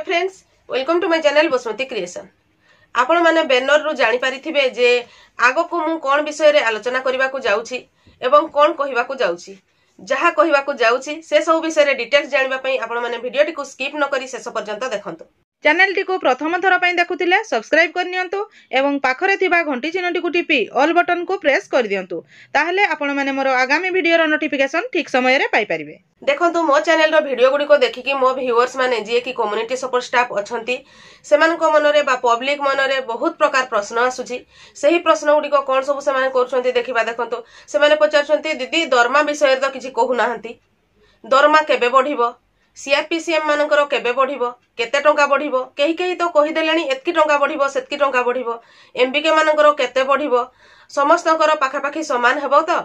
Friends, welcome to my channel Basumati creation. आपण माने banner रु जानि परिथिबे जे आगो को मु कोन विषय रे आलोचना करबा को जाउछि एवं कोन कहिबा को जाउछि। जहा कहिबा को जाउछि से सब विषय रे डिटेल्स जानिबा पई आपण माने वीडियोटी को स्किप न करी शेष पर्यंत देखंतु। चैनल टी को प्रथम थर पई देखुथिले सब्सक्राइब कर नियंतु एवं पाखरे थिबा घंटी चिन्हटी को टिपी ऑल बटन को प्रेस कर दियंतु, ताहले आपण माने मोर आगामी वीडियो रो नोटिफिकेशन ठीक समय रे पाई परिबे। देखंतु मो चैनल रो वीडियो गुडी को देखि मो व्यूअर्स माने जे कि कम्युनिटी सपोर्ट स्टाफ अछंती सेमानको मनरे बा पब्लिक मनरे बहुत प्रकार प्रश्न आसुची। सही प्रश्न गुडी को कोन सब से माने करछंती देखिबा। देखंतु से माने पचारछंती दीदी दरमा विषय रे तो किछि कहू नाहंती, दरमा केबे बढ़िबो, सीआरपीसीएम मानकर केबे बढ़िबो, केते टंका बढ़िबो, केही केही तो कहि देलेनी एतकी टंका बढ़िबो सेतकी टंका बढ़िबो, एमबीके मानकर केते बढ़िबो, समस्तकर पाखापाखी समान हेबो तो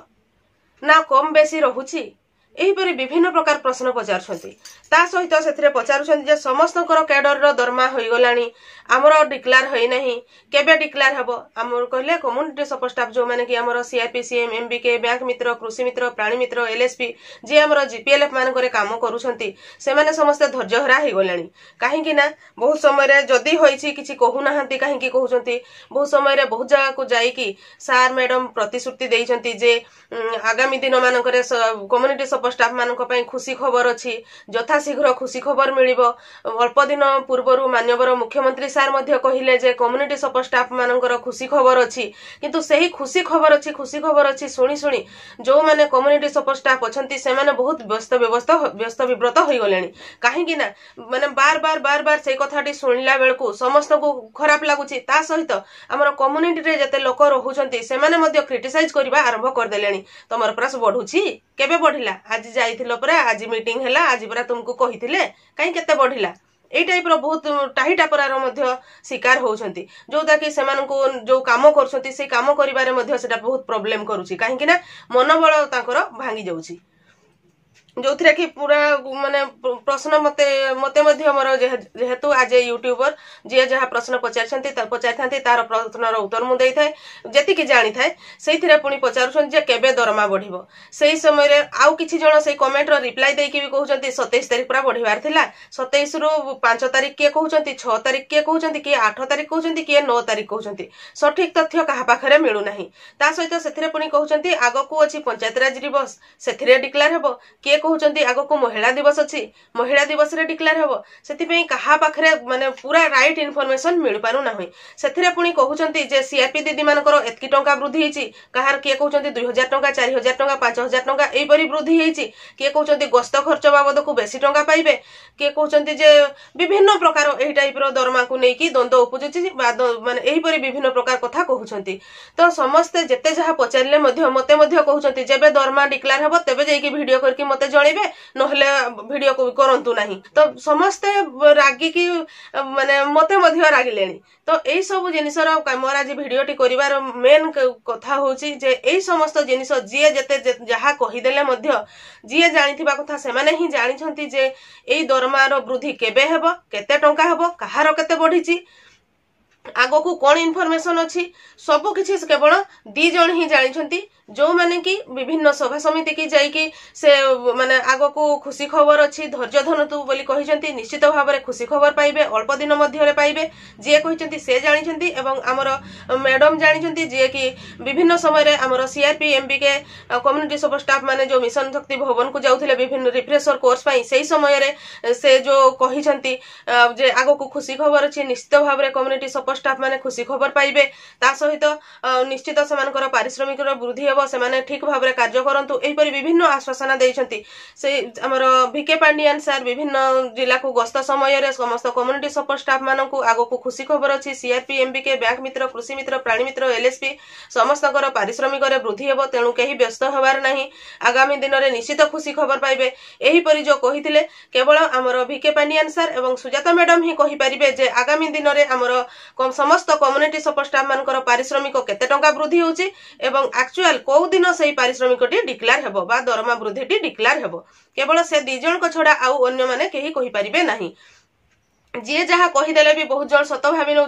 ना कम बेसी रहुची। एहीपरि विभिन्न प्रकार प्रश्न पचारुछंती। ता सहित सेथिरे पचारुछंती जे समस्तकर कैडर रो दरमा होई गलानी, हमरो डिक्लेयर होई नाही, केबे डिक्लेयर हेबो। हमर कहले कम्युनिटी सपोर्ट स्टाफ जो माने कि हमरो सीआरपीसीएम, एमबीके, बैंक मित्र, कृषि मित्र, प्राणी मित्र, एलएसपी जे हमरो जीपीएलएफ मान करे काम करूछंती से माने समस्त धैर्य हरा होई गलानी। काहे कि ना बहुत समय रे जदी होईची किछि कहू नाहंती, काहे कि कहउछंती बहुत समय रे बहुत जगह को जाई कि सर मैडम प्रतिश्रुति देइछंती जे आगामी दिन मान करे कम्युनिटी स्टाफ मानक पई खुशी खबर अछि, यथा शीघ्र खुशी खबर मिलिबो। अल्प दिन पूर्वरु माननीय मुख्यमंत्री सार मध्ये कहिले जे कम्युनिटी सपोर्ट स्टाफ मानकर खुशी खबर अछि, किंतु सही खुशी खबर अछि सुनी सुनी जो माने कम्युनिटी सपोर्ट स्टाफ अछंती से माने बहुत व्यस्त विब्रत होई गलेनी। काहे कि ना माने बार बार से कथाटी सुनिला बेलकु समस्त को खराब लागुची। ता सहित हमर कम्युनिटी रे जते लोक रहुचंती से माने मध्ये क्रिटिसाइज करबा आरंभ कर देलेनी। तमर प्रयास बढ़ुची, केबे बढ़िला, आज जाइथिलो परा, आज मीटिंग हैला, आज परा तुमको कहिथिले, काई केते बढ़िला। एई टाइप रो बहुत टाही टापरार मध्ये शिकार होउछंती, जोता कि सेमाननको जो काम करछंती से काम करिबारे मध्ये सेटा बहुत प्रॉब्लम करूची। काहे कि ना मनोबल तांकर भांगी जाउची, जो थरे कि पूरा माने प्रश्न मते मध्ये हमर जेहेतु आज यूट्यूबर जे जहा प्रश्न पचारथांती तार प्रश्नर उत्तर मु देइथाय, जेति कि जानि थाय सेइथिरे पुनी पचारुछन जे केबे दरमा बढ़िबो। सेही समय रे आउ किछि जण सेही कमेंट रो रिप्लाई देइ कि भी कहउछंती 27 तारिख पूरा बढ़िबार थिला, 27 रु 5 तारिख के कहउछंती, 6 तारिख के कहउछंती, के 8 तारिख कहउछंती, के 9 तारिख कहउछंती, सठिक तथ्य कहा पाखरे मिलु नाही। ता सहित सेथिरे पुनी कहउछंती आगकू अछि पंचायत राज दिवस, सेथिरे डिक्लेयर हेबो, के कहउछंती आगकू महिला दिवस अछि, महिला दिवस रे डिक्लेयर हेबो। सेति पई कहा पाखरे माने पूरा राइट इन्फॉर्मेशन मिल पारु नाही। सेथिरे पुनी कहउछंती जे सीआरपी दीदी मानकर एतकी टंका वृद्धि हेछि, कहार के कहउछंती 2000 टंका, 4000 टंका, 5000 टंका एई परि वृद्धि हेछि, के कहउछंती गस्त खर्च बाबद को बेसी टंका पाइबे, के कहउछंती जे विभिन्न प्रकार एही टाइप रो दरमा को नेकी द्वंद्व उपजुछि माने एही परि विभिन्न प्रकार कथा कहउछंती। तो समस्त जेते जहा पचारले मध्ये मते कहउछंती जेबे दरमा डिक्लेयर हेबो तेबे जेकी वीडियो करके मते जणैबे, नहले वीडियो को करंतु नाही। तो समस्त रागी की माने मते मध्ये रागिलेनी। तो एई सब जिनिसर मोर आज वीडियोटी करिवार मेन कथा होची जे एई समस्त जिनिस जे जेते जहा कहि देले मध्ये जे जानिथिबा कथा से माने ही जानिछंती जे एई दरमार वृद्धि केबे हेबो, केते टंका हेबो, कहार केते बढ़िची, आगो को कौन इन्फॉर्मेशन अच्छी, सब किछि केवल 2 जण ही जानिछंती, जो माने कि विभिन्न सभा समिति की जाइकी से माने आगो को खुशी खबर अच्छी धैर्य धरतु बोली कहिसंती। निश्चित भाव में खुशी खबर पाइबे, अल्प दिन मध्य रे पाइबे, जे कहिसंती से जानिछंती एवं हमर मैडम जानिछंती जे कि विभिन्न समय रे हमर CRP MBK community support staff माने जो मिशन शक्ति भवन को जाउथिले विभिन्न रिफ्रेशर कोर्स पई, सेही समय रे से जो कहिसंती जे आगो को खुशी खबर अच्छी, निश्चित भाव में कम्युनिटी सपोर्ट स्टाफ माने खुशी खबर पाइबे। ता सहित निश्चित सेमानकर पारिश्रमिक वृद्धि हेबो, सेमाने ठीक भाव में कार्य करंतु, एही परि विभिन्न आश्वासन देइछंती। से हमर वीके पांडियान सर विभिन्न जिला को गस्त समय रे समस्त कम्युनिटी सपोर्ट स्टाफ मानकू आगो को खुशी खबर अछि, सीआरपी एमबीके बैंक मित्र, कृषि मित्र, प्राणी मित्र, एलएसपी समस्तकर पारिश्रमिक रे वृद्धि हेबो, तेणु केही व्यस्त होबार नाही। आगामी दिन रे निश्चित खुशी खबर पाइबे। एही परि जो कहिथिले केवल हमर वीके पांडियान सर एवं सुजाता मैडम ही कहि परिबे जे आगामी दिन रे हमर समस्त कम्युनिटी सपोर्ट स्टाफ मानकर पारिश्रमिक केते टंका वृद्धि होउची एवं एक्चुअल को दिन से पारिश्रमिकटी डिक्लेयर हेबो बा दरमा वृद्धिटी डिक्लेयर हेबो। केवल से 2 जण को छडा आउ अन्य माने केही कहि परिबे नाही। जी जहाँ कहीदेले भी बहुत जन सत भावी नौ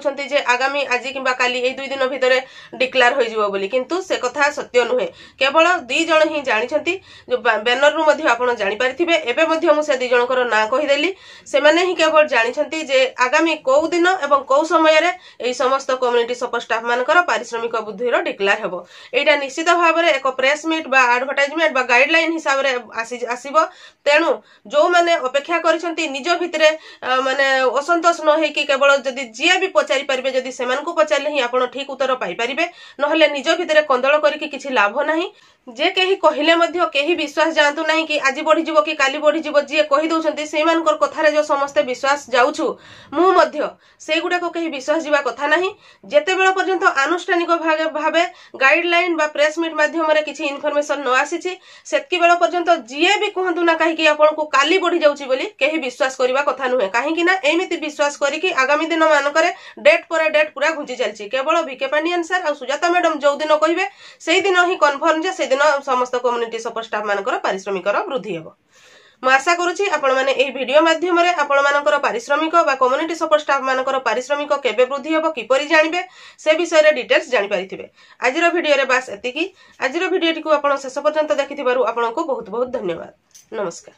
आगामी आज कि काली 2 दिन भितर डिक्लेयर हो किंतु से कथा सत्य नुहे केवल 2 जन ही जानी जो बैनर रु आपण जानीपारे एवं मुझे 2 जनकर ना कहीदेली से ही केवल जानी जे आगामी कौ दिन एवं कौ समय रे समस्त कम्युनिटी सपोर्ट स्टाफ मानकर पारिश्रमिक वृद्धि डिक्लेयर हेबो एटा निश्चित भाव में एक प्रेस मीट बा एडवर्टाइजमेंट बा गाइडलाइन हिसाब से आसीबो तेणु जो माने अपेक्षा करिसंती निज भितरे माने असंतोष न होई कि केवल जदि जी भी पचारि पारिबे जदि सेमानकु पचारले ही आपण ठीक उत्तर पाई पारिबे नहले निज भितरे कंदळ करिकि किछि लाभ नाही जे केही कहिले मध्य केही विश्वास जानतु नाही कि आज बढ़ी जीवो कि काली बढ़ी जीवो जे कहि दउछंती सेमानकर कथारे जो समस्त विश्वास जाउछु मु मध्य से गुडा को केही विश्वास जीवा कथा नाही जेते बेला पर्यंत आनुष्ठानिक भाबे गाइडलाइन बा प्रेस मीट माध्यम रे किछि इन्फॉर्मेशन न आसीछि सेतकी बेला पर्यंत जे भी कहंतु ना काहे कि आपण को काली बढ़ी जाउछि बोली केही विश्वास करिवा कथा नुहे काहे कि ना एमिति विश्वास करिकि आगामी दिन मानकरे डेट पर डेट पूरा घुंची चलछि केवल वीके पांडियन सर आ सुजाता मैडम जो दिन कहिबे सेही दिन ही कन्फर्म जे से दिन समस्त कम्युनिटी सपोर्ट स्टाफ मानकर पारिश्रमिक वृद्धि हेबो मु आशा करुछि आपण माने एही वीडियो माध्यम रे आपण मानकर पारिश्रमिक बा कम्युनिटी सपोर्ट स्टाफ मानकर पारिश्रमिक केबे वृद्धि हेबो किपरि जानिबे से विषय रे डिटेल्स जानि पारिथिबे आजिरो वीडियो रे बस एतिकी आजिरो वीडियो टिकु आपण शेष पर्यंत देखिथिबारु आपनको बहुत बहुत धन्यवाद नमस्कार।